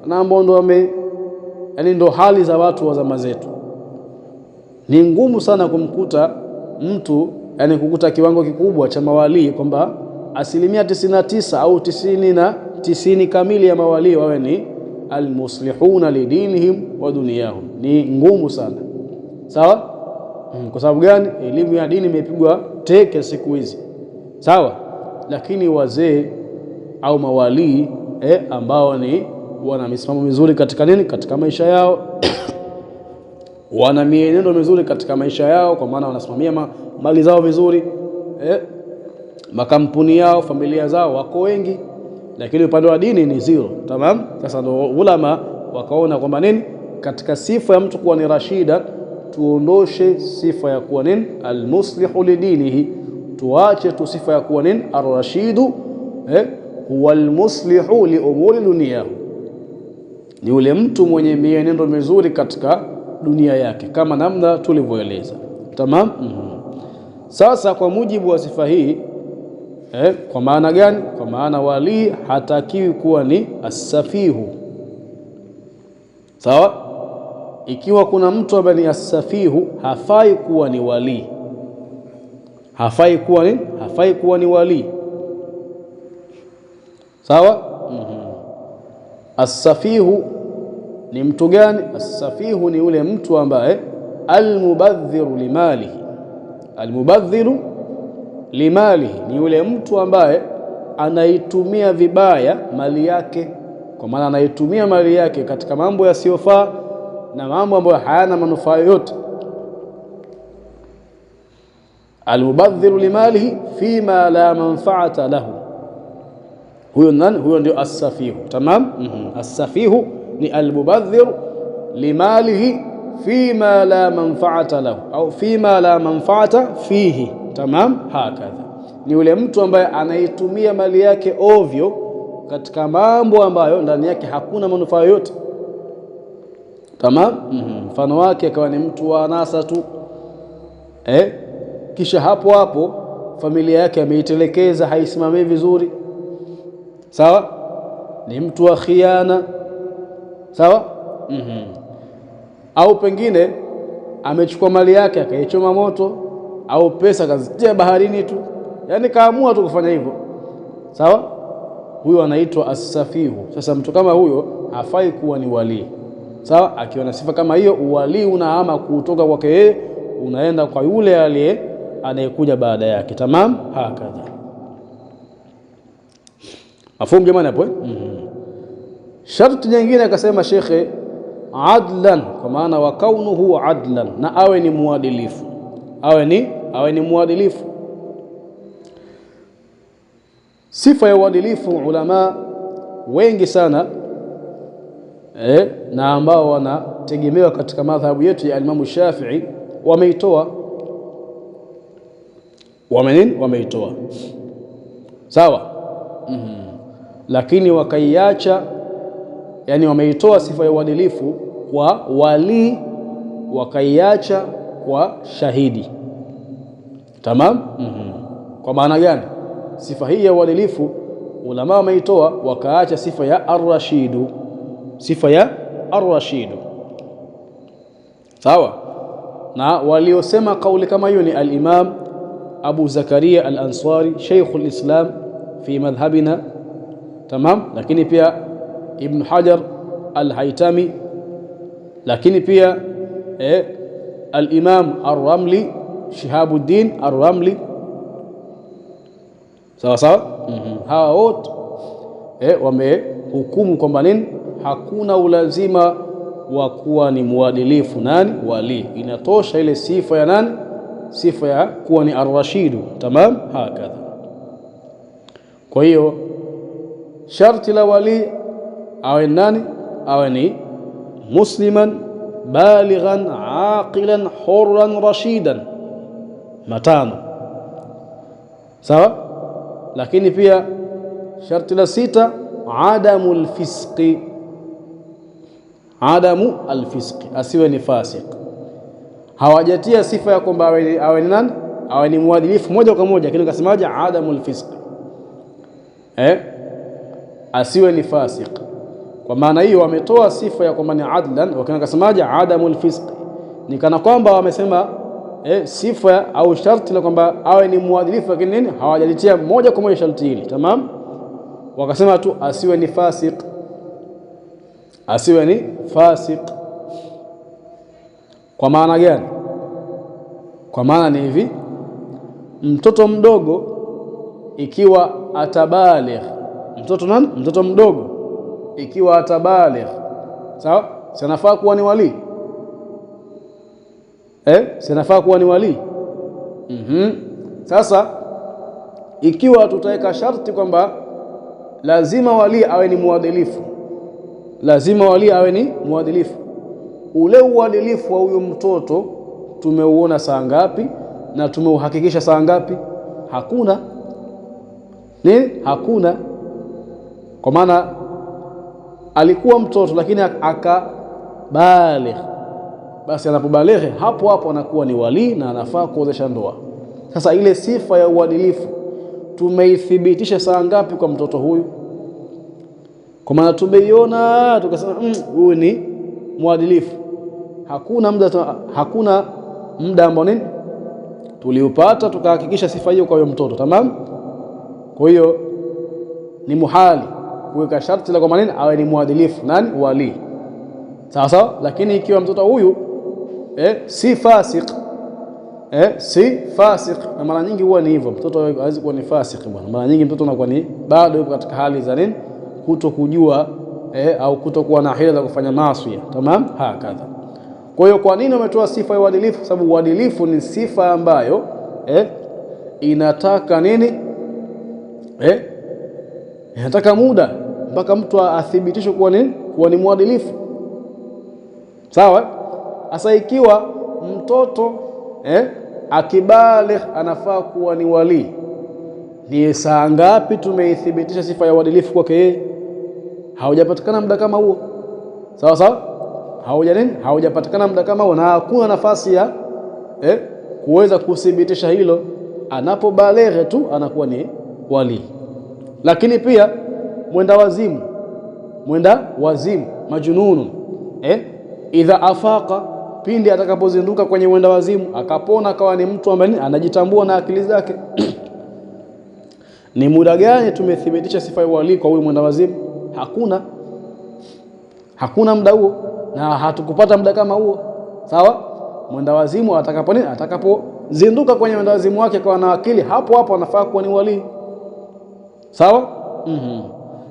na ambao ndo ndo hali za watu wa zama zetu. Ni ngumu sana kumkuta mtu, kukuta kiwango kikubwa cha mawali kwamba 99% au 90 kamili ya mawali wawe ni almuslihuna lidinihim wa dunyahum. Ni ngumu sana. Sawa. Kwa sababu gani? Elimu ya dini imepigwa teke siku hizi. Sawa. Lakini wazee au mawali ambao ni wana misimamo mizuri katika nini, katika maisha yao wana mienendo mizuri katika maisha yao, kwa maana wanasimamia mali zao vizuri, makampuni yao, familia zao wako wengi, lakini upande wa dini ni zero. Tamam. Sasa ndio ulama wakaona kwamba nini, katika sifa ya mtu kuwa ni rashida tuondoshe sifa ya kuwa nini almuslihu lidinihi, tuache tu sifa ya kuwa nini arrashidu huwa almuslihu liumuri duniyahu, ni yule mtu mwenye mienendo mizuri katika dunia yake kama namna tulivyoeleza. Tamam. Sasa kwa mujibu wa sifa hii kwa maana gani? Kwa maana wali hatakiwi kuwa ni as-safihu. Sawa. Ikiwa kuna mtu ambaye ni as-safihu, hafai kuwa ni wali, hafai kuwa ni wali. Sawa. As-safihu ni mtu gani? As-safihu ni yule mtu ambaye al-mubadhiru limalihi. Al-mubadhiru limalihi ni yule mtu ambaye anaitumia vibaya mali yake, kwa maana anaitumia mali yake katika mambo yasiyofaa na mambo ambayo hayana manufaa yote. Al-mubadhiru limalihi fima la manfaata lahu, huyo nani? Huyo ndio as-safihu. Tamam. As-safihu ni al-mubadhir limalihi fima la manfaata lahu au fima la manfaata fihi. Tamam. Hakadha, ni yule mtu ambaye anaitumia mali yake ovyo katika mambo ambayo ndani yake hakuna manufaa yoyote. Tamam. Mfano wake akawa ni mtu wa anasa tu, kisha hapo hapo familia yake ameitelekeza, haisimamii vizuri, sawa, ni mtu wa khiana, sawa. Au pengine amechukua mali yake akaichoma moto, au pesa akazitia baharini tu, yani kaamua tu kufanya hivyo, sawa. Huyo anaitwa as-safihu. Sasa mtu kama huyo hafai kuwa ni wali, sawa. Akiwa na sifa kama hiyo, uwali unahama kutoka kwake yeye unaenda kwa yule aliye anayekuja baada yake. Tamam, hakadha. Afunge maana hapo. Sharti nyingine akasema shekhe, adlan, kwa maana wa kaunuhu adlan, na awe ni muadilifu, awe ni muadilifu. Sifa ya uadilifu ulama wengi sana na ambao wanategemewa katika madhhabu yetu ya Imam Shafi'i wameitoa, wameitoa, sawa. Lakini wakaiacha, yani wameitoa sifa ya uadilifu kwa wali, wakaiacha kwa shahidi. Tamam. Kwa maana gani? Sifa hii ya uadilifu ulama wameitoa, wakaacha sifa ya ar-rashidu, sifa ya ar-rashidu, sawa. Na waliosema kauli kama hiyo ni al-Imam Abu Zakaria al-Ansari, Sheikhul Islam fi madhhabina. Tamam. Lakini pia Ibn Hajar al-Haytami, lakini pia al-Imam ar-Ramli, Shihabuddin ar-Ramli, sawa sawa. Hawa wote wamehukumu kwamba nini, hakuna ulazima wa kuwa ni muadilifu nani, wali. Inatosha ile sifa ya nani, sifa ya kuwa ni ar-rashidu. Tamam, hakadha. Kwa hiyo sharti la wali awe nani, awe ni musliman balighan aqilan hurran rashidan, matano, sawa. Lakini pia sharti la sita, adamu alfisqi, adamu alfisqi, asiwe ni fasik. Hawajatia sifa ya kwamba awe ni nani, awe ni muadilifu moja kwa moja, lakini kasemaje, adamu alfisqi, asiwe ni fasik. Kwa maana hiyo wametoa sifa ya kwamba ni adlan, wakasemaje, adamu alfisqi, ni kana kwamba wamesema sifa au sharti la kwamba awe ni muadilifu, lakini nini, hawajalitia moja kwa moja sharti hili. Tamam. Wakasema tu asiwe ni fasik, asiwe ni fasik. Kwa maana gani? Kwa maana ni hivi, mtoto mdogo ikiwa atabaligh, mtoto mdogo ikiwa atabaligh, sawa, sinafaa kuwa ni wali, sinafaa kuwa ni wali. Sasa ikiwa tutaweka sharti kwamba lazima wali awe ni muadilifu, lazima wali awe ni muadilifu, ule uadilifu wa huyo mtoto tumeuona saa ngapi na tumeuhakikisha saa ngapi? Hakuna. Nini? Hakuna. Kwa maana alikuwa mtoto lakini akabaligh, basi anapobalighi hapo hapo anakuwa ni wali na anafaa kuozesha ndoa. Sasa ile sifa ya uadilifu tumeithibitisha saa ngapi kwa mtoto huyu? Kwa maana tumeiona tukasema huyu ni muadilifu. Hakuna muda ambao nini tuliupata tukahakikisha sifa hiyo kwa huyo mtoto. Tamam. Kwa hiyo ni muhali kuweka sharti la kwa nini awe ni muadilifu, nani, wali, sawa sawa. Lakini ikiwa mtoto huyu si fasik, si fasik, na mara nyingi huwa ni hivyo, mtoto hawezi kuwa ni fasik bwana. Mara nyingi mtoto anakuwa ni bado yuko katika hali za nini, kutokujua au kutokuwa na hila za kufanya maasi. Tamam, hakadha. Kwa hiyo kwa nini umetoa sifa ya uadilifu? Sababu uadilifu ni sifa ambayo inataka nini, inataka muda mpaka mtu athibitishwe kuwa nini, kuwa ni muadilifu, sawa. Sasa ikiwa mtoto akibaligh anafaa kuwa ni wali, Ni saa ngapi tumeithibitisha sifa ya uadilifu kwake yeye? Haujapatikana muda kama huo. Sawa sawa? Haujapatikana muda kama huo, na hakuna nafasi ya kuweza kuthibitisha hilo. Anapobaleghe tu anakuwa ni wali. Lakini pia mwenda wazimu majununu, idha afaqa, pindi atakapozinduka kwenye mwenda wazimu akapona akawa ni mtu ambaye anajitambua na akili zake. Ni muda gani tumethibitisha sifa ya wali kwa huyu mwenda wazimu? Hakuna muda huo, na hatukupata muda kama huo. Sawa? Mwenda wazimu atakapozinduka kwenye mwenda wazimu wake kwa na akili, hapo anafaa kuwa ni wali. Sawa?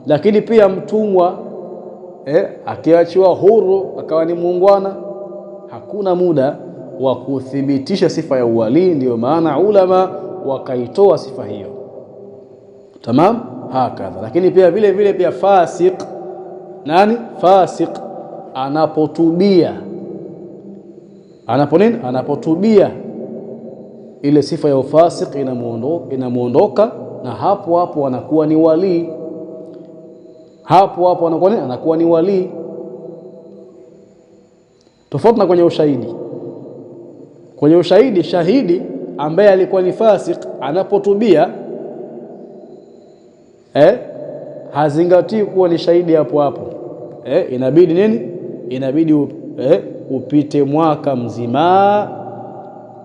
Lakini pia mtumwa akiachiwa huru akawa ni muungwana, hakuna muda wa kuthibitisha sifa ya uwali. Ndio maana ulama wakaitoa sifa hiyo. Tamam, hakadha. Lakini pia vile vile pia fasik, fasik anapotubia, anapotubia ile sifa ya ufasik inamuondoka, na hapo anakuwa ni wali. Hapo anakuwa ni wali. Tofauti na kwenye ushahidi. Kwenye ushahidi, shahidi ambaye alikuwa ni fasik anapotubia hazingatii kuwa ni shahidi hapo. Inabidi nini? Inabidi upite mwaka mzima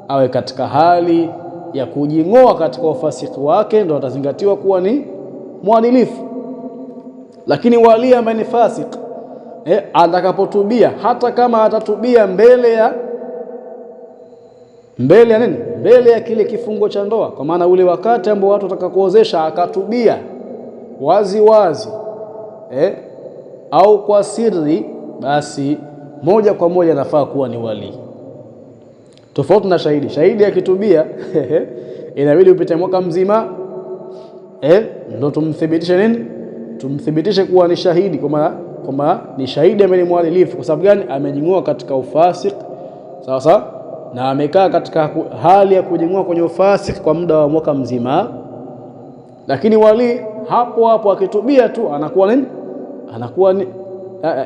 awe katika hali ya kujing'oa katika ufasiki wake, ndio atazingatiwa kuwa ni mwadilifu. Lakini wali ambaye ni fasik atakapotubia, hata kama atatubia mbele ya nini? Mbele ya kile kifungo cha ndoa, kwa maana ule wakati ambao watu watakakuozesha akatubia wazi au kwa siri, basi moja kwa moja nafaa kuwa ni wali. Tofauti na shahidi. Shahidi akitubia inabidi upite mwaka mzima ndio tumthibitishe nini? Tumthibitishe kuwa ni shahidi, kwamba ni shahidi ambaye ni mwadilifu. Kwa sababu gani? Amejing'oa katika ufasik. Sawa, na amekaa katika hali ya kujing'oa kwenye ufasik kwa muda wa mwaka mzima. Lakini wali hapo akitubia tu anakuwa nini? Anakuwa ni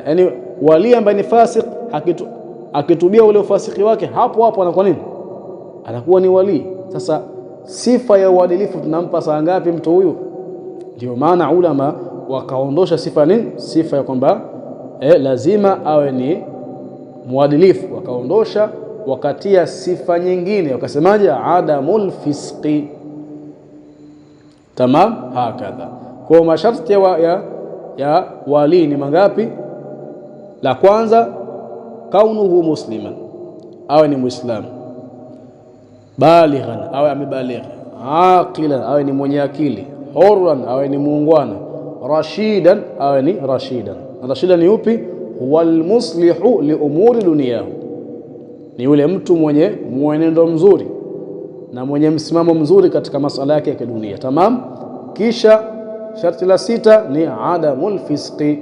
yani wali ambaye ni fasik akitubia ule ufasiki wake hapo anakuwa nini? Anakuwa ni wali. Sasa sifa ya uadilifu tunampa saa ngapi mtu huyu? Ndio maana ulama wakaondosha sifa nini? Sifa ya kwamba lazima awe ni muadilifu, wakaondosha, wakatia sifa nyingine, wakasemaje? Adamul fisqi. Tamam, hakadha. Kwa masharti ya wali ni mangapi? La kwanza, kaunuhu musliman, awe ni muislamu, balighan, awe amebaligha, aqilan, awe ni mwenye akili, hurran, awe ni muungwana, rashidan, awe ni rashidan. Rashidan ni upi? Huwal muslihu li umuri duniyahu, ni yule mtu mwenye mwenendo mzuri na mwenye msimamo mzuri katika masuala yake ya kidunia. Tamam. Kisha sharti la 6 ni adamul fisqi,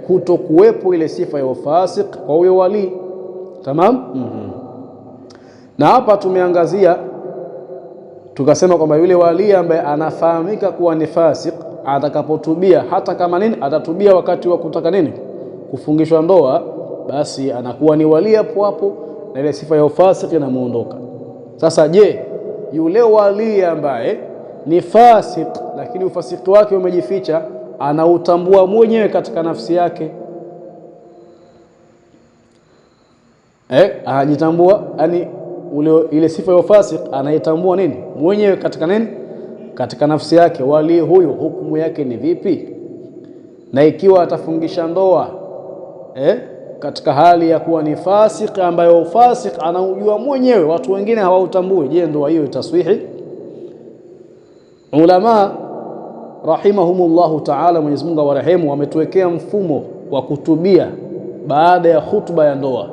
kutokuwepo ile sifa ya ufasik kwa huyo wali. Tamam. Na hapa tumeangazia tukasema kwamba yule wali ambaye anafahamika kuwa ni fasik atakapotubia, hata kama nini atatubia wakati wa kutaka nini, kufungishwa ndoa, basi anakuwa ni wali hapo, na ile sifa ya ufasik inamuondoka. Sasa je, yule wali ambaye ni fasik lakini ufasiki wake umejificha, anautambua mwenyewe katika nafsi yake? Anajitambua, yani ile sifa ya ufasik anaitambua nini mwenyewe katika nini, katika nafsi yake. Wali huyu hukumu yake ni vipi? Na ikiwa atafungisha ndoa katika hali ya kuwa ni fasik, ambayo ufasik anaujua mwenyewe, watu wengine hawautambui, je, ndoa hiyo itaswihi? Ulama rahimahumullahu ta'ala, Mwenyezi Mungu awarehemu, wametuwekea mfumo wa kutubia baada ya khutba ya ndoa.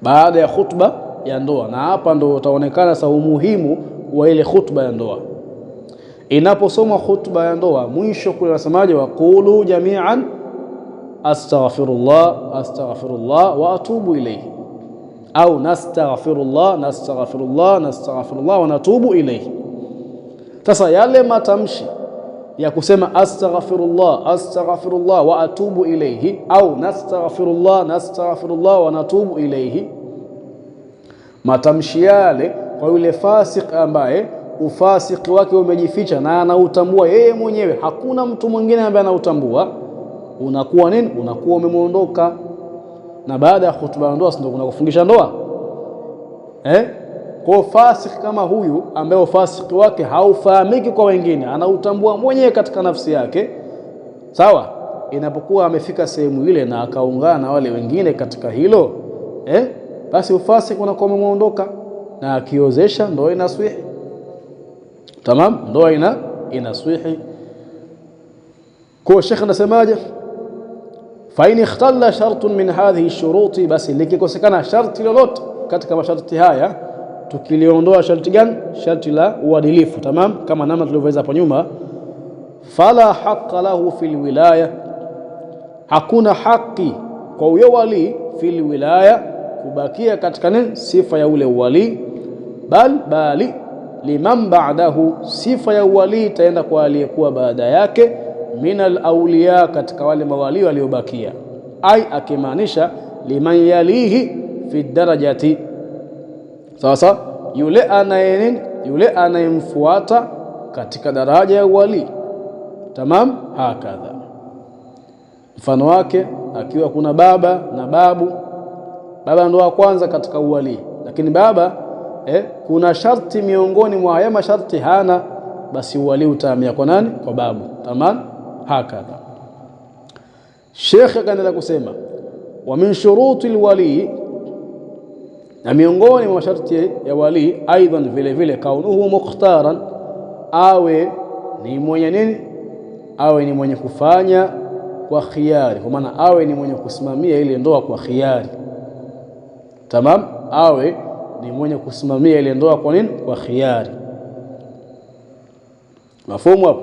Baada ya khutba ya ndoa, na hapa ndo utaonekana sa umuhimu wa ile khutba ya ndoa. Inaposoma khutba ya ndoa, mwisho kule wasemaje? Waqulu jami'an astaghfirullah wa atubu ilayhi, au nastaghfirullah wa natubu ilayhi. Sasa yale matamshi ya kusema astaghfirullah wa atubu ilayhi au nastaghfirullah wa natubu ilayhi, matamshi yale kwa yule fasik ambaye ufasiki wake umejificha na anautambua yeye mwenyewe, hakuna mtu mwingine ambaye anautambua, unakuwa nini? Unakuwa umemuondoka. Na baada ya hutuba ya ndoa ndio kuna kufungisha ndoa. Kwa fasik kama huyu ambaye ufasiki wake haufahamiki kwa wengine, anautambua mwenyewe katika nafsi yake, sawa, inapokuwa amefika sehemu ile na akaungana na wale wengine katika hilo, basi ufasiki unakuwa umemuondoka, na akiozesha ndoa inaswihi. Tamam, ndoa inaswihi. Kwa Sheikh anasemaje? Fa in ikhtalla shartun min hadhihi shuruti, basi likikosekana sharti lolote katika masharti haya, tukiliondoa sharti gani? Sharti la uadilifu. Tamam, kama namna tulivyoweza hapo nyuma. Fala haqqa lahu fil wilaya, hakuna haki kwa huyo wali fil wilaya, kubakia katika nini? Sifa ya ule wali. Bali liman ba'dahu, sifa ya wali itaenda kwa aliyekuwa baada yake, minal awliya, katika wale mawali waliobakia. Akimaanisha liman yalihi fi darajati, sasa yule anayemfuata katika daraja ya wali. Tamam, hakadha. Mfano wake akiwa kuna baba na babu. Baba ndo wa kwanza katika uwali, lakini baba kuna sharti miongoni mwa haya masharti hana, basi uwali utahamia kwa nani? Kwa babu. Tamam, hakadha. Sheikh akaendelea kusema, wa min shuruti alwali, na miongoni mwa masharti ya wali aidan vile vile, kaunuhu mukhtaran, awe ni mwenye nini? Awe ni mwenye kufanya kwa khiari, kwa maana awe ni mwenye kusimamia ile ndoa kwa khiari. Tamam, awe ni mwenye kusimamia ile ndoa kwa nini? Kwa khiari. Mafumu hapo?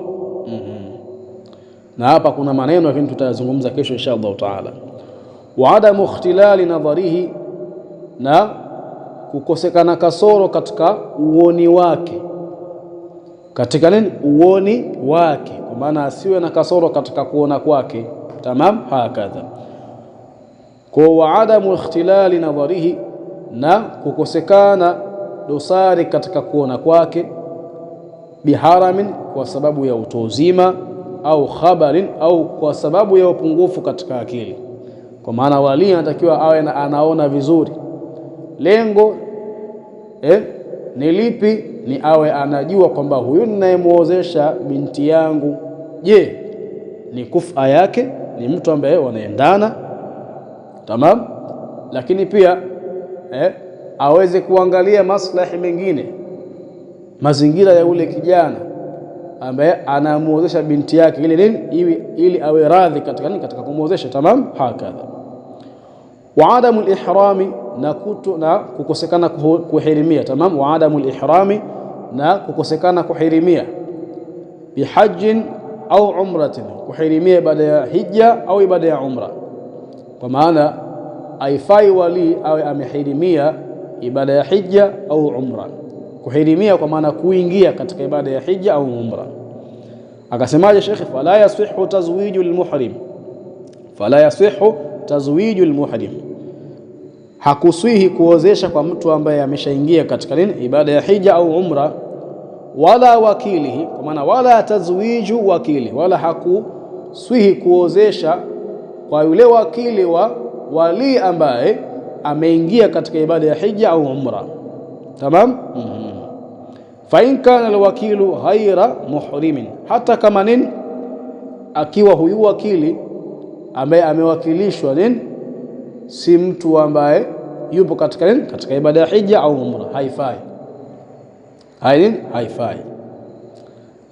Na hapa kuna maneno lakini tutayazungumza kesho inshallah taala. Wa adamu ikhtilali nadharihi, na kukosekana kasoro katika uoni wake, katika nini? Uoni wake, kwa maana asiwe na kasoro katika kuona kwake. Tamam, hakadha. Kwa adamu ikhtilali nadharihi, na kukosekana dosari katika kuona kwake, biharamin, kwa sababu ya utozima, au khabarin, au kwa sababu ya upungufu katika akili. Kwa maana wali anatakiwa awe anaona vizuri. Lengo ni lipi? Ni awe anajua kwamba huyu ninayemuozesha binti yangu, je, ni kufa yake, ni mtu ambaye wanaendana. Tamam, lakini pia aweze kuangalia maslahi mengine, mazingira ya ule kijana ambaye anamuozesha binti yake, ili awe radhi katika kumuozesha. Tamam, hakadha. Wa adamu al-ihrami, na kukosekana kuhirimia. Tamam, wa adamu al-ihrami, na kukosekana kuhirimia, bihajjin au umratin, kuhirimia ibada ya hija au ibada ya umra. Kwa maana haifai wali awe amehirimia ibada ya hija au umra. Kuhirimia kwa maana kuingia katika ibada ya hija au umra. Akasemaje Sheikh? Fala yasihu tazwijul muhrim, fala yasihu tazwijul muhrim, hakuswihi kuozesha kwa mtu ambaye ameshaingia katika nini? Ibada ya hija au umra. Wala wakilihi, kwa maana wala tazwiju wakili, wala hakuswihi kuozesha kwa yule wakili wa wali ambaye ameingia katika ibada ya hija au umra. Tamam. Fa in kana alwakilu ghaira muhrimin, hata kama nini? Akiwa huyu wakili ambaye amewakilishwa nini? Si mtu ambaye yupo katika nini? Katika ibada ya hija au umra, haifai. Haifai.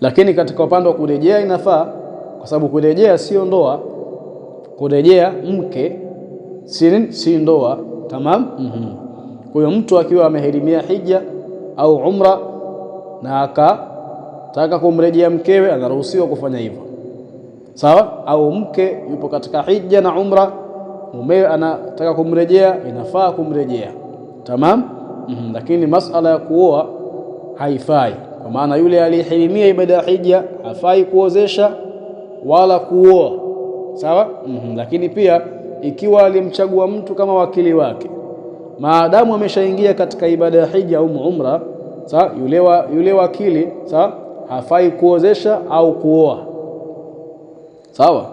Lakini katika upande wa kurejea inafaa, kwa sababu kurejea sio ndoa. Kurejea mke si ndoa. Tamam. Kwa hiyo mtu akiwa amehirimia hija au umra na akataka kumrejea mkewe, anaruhusiwa kufanya hivyo, sawa. Au mke yupo katika hija na umra, mumewe anataka kumrejea, inafaa kumrejea. Tamam. Lakini masala ya kuoa haifai. kwa maana yule aliyehirimia ibada ya hija hafai kuozesha wala kuoa, sawa. Lakini pia ikiwa alimchagua mtu kama wakili wake, maadamu ameshaingia katika ibada ya hija au umra, sawa, yule wakili, sawa, hafai kuozesha au kuoa, sawa.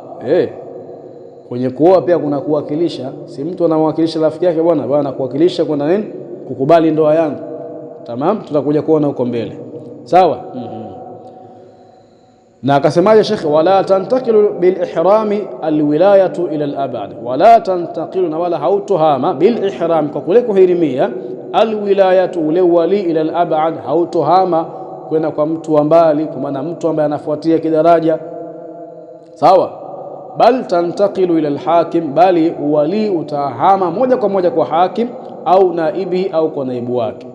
Kwenye kuoa pia kuna kuwakilisha. Si mtu anamwakilisha rafiki yake, bwana kuwakilisha kwenda nini, kukubali ndoa yangu. Tamam, tutakuja kuona huko mbele, sawa. Na akasemaje Sheikh, wala tantakilu bil ihrami alwilayatu ila al-abad, wala tantakilu, na wala hautohama bil ihram, kwa kule kuhirimia, alwilayatu, ule wali, ila al-abad, hautohama kwenda kwa mtu wa mbali, kwa maana mtu ambaye anafuatia kidaraja, sawa. Bal tantakilu ila al-hakim, bali wali utahama moja kwa moja kwa hakim au naibi au kwa naibu wake,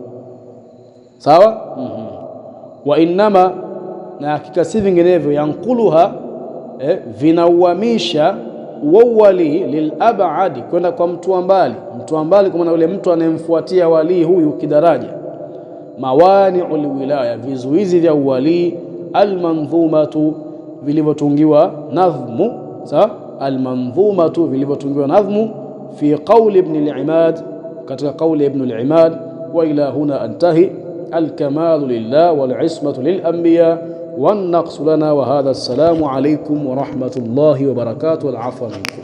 sawa. Wa innama, na hakika si vinginevyo, yankuluha, vinauhamisha wali lilabadi, kwenda kwa mtu wa mbali. Mtu wa mbali kwa maana yule mtu anayemfuatia wali huyu kidaraja. Mawani'ul wilaya, vizuizi vya uwali. Almanzumatu, vilivyotungiwa nadhmu, sawa. Almanzumatu, vilivyotungiwa nadhmu. Fi qawli ibn al-Imad, katika qawli ibn al-Imad. Wa ila huna antahi. الكمال لله والعصمة للأنبياء والنقص لنا. وهذا السلام عليكم ورحمة الله وبركاته. والعفو منكم.